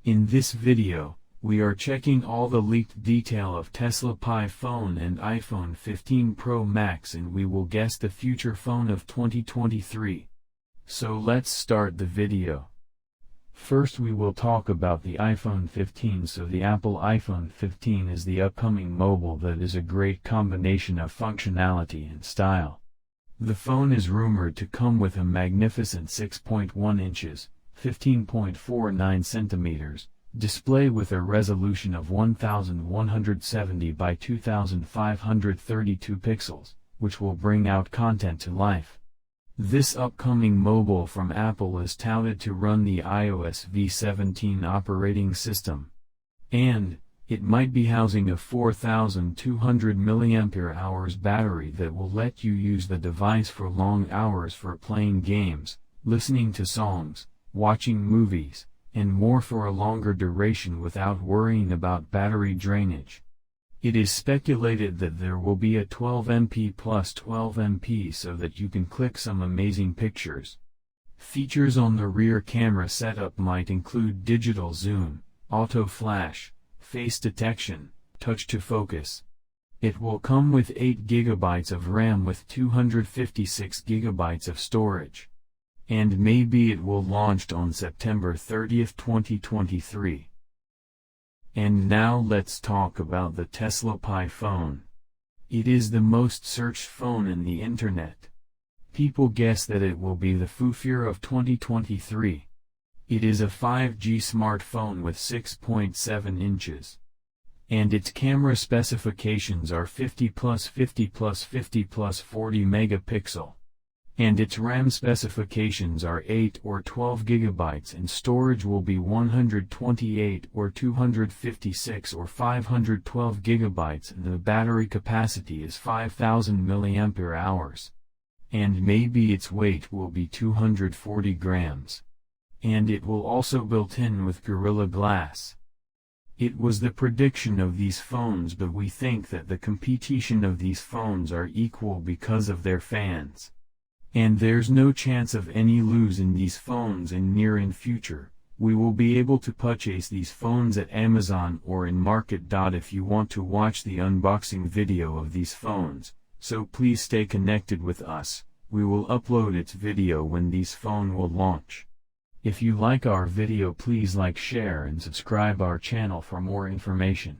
In this video, we are checking all the leaked detail of Tesla Pi phone and iPhone 15 Pro Max, and we will guess the future phone of 2023. So let's start the video. First we will talk about the iPhone 15. So the Apple iPhone 15 is the upcoming mobile that is a great combination of functionality and style. The phone is rumored to come with a magnificent 6.1 inches, 15.49 centimeters, display with a resolution of 1170 by 2532 pixels, which will bring out content to life. This upcoming mobile from Apple is touted to run the iOS v17 operating system. And it might be housing a 4200 mAh battery that will let you use the device for long hours for playing games, listening to songs, watching movies, and more for a longer duration without worrying about battery drainage. It is speculated that there will be a 12MP plus 12MP so that you can click some amazing pictures. Features on the rear camera setup might include digital zoom, auto flash, face detection, touch to focus. It will come with 8 GB of RAM with 256 GB of storage. And maybe it will launch on September 30, 2023. And now let's talk about the Tesla Pi phone. It is the most searched phone in the internet. People guess that it will be the Fufure of 2023. It is a 5G smartphone with 6.7 inches. And its camera specifications are 50 plus 50 plus 50 plus 40 megapixel. And its RAM specifications are 8 or 12 GB, and storage will be 128 or 256 or 512 GB, and the battery capacity is 5000 mAh. And maybe its weight will be 240 grams. And it will also built in with Gorilla Glass. It was the prediction of these phones, but we think that the competition of these phones are equal because of their fans. And there's no chance of any lose in these phones in near in future. We will be able to purchase these phones at Amazon or in Market. If you want to watch the unboxing video of these phones, so please stay connected with us. We will upload its video when these phone will launch. If you like our video, please like, share and subscribe our channel for more information.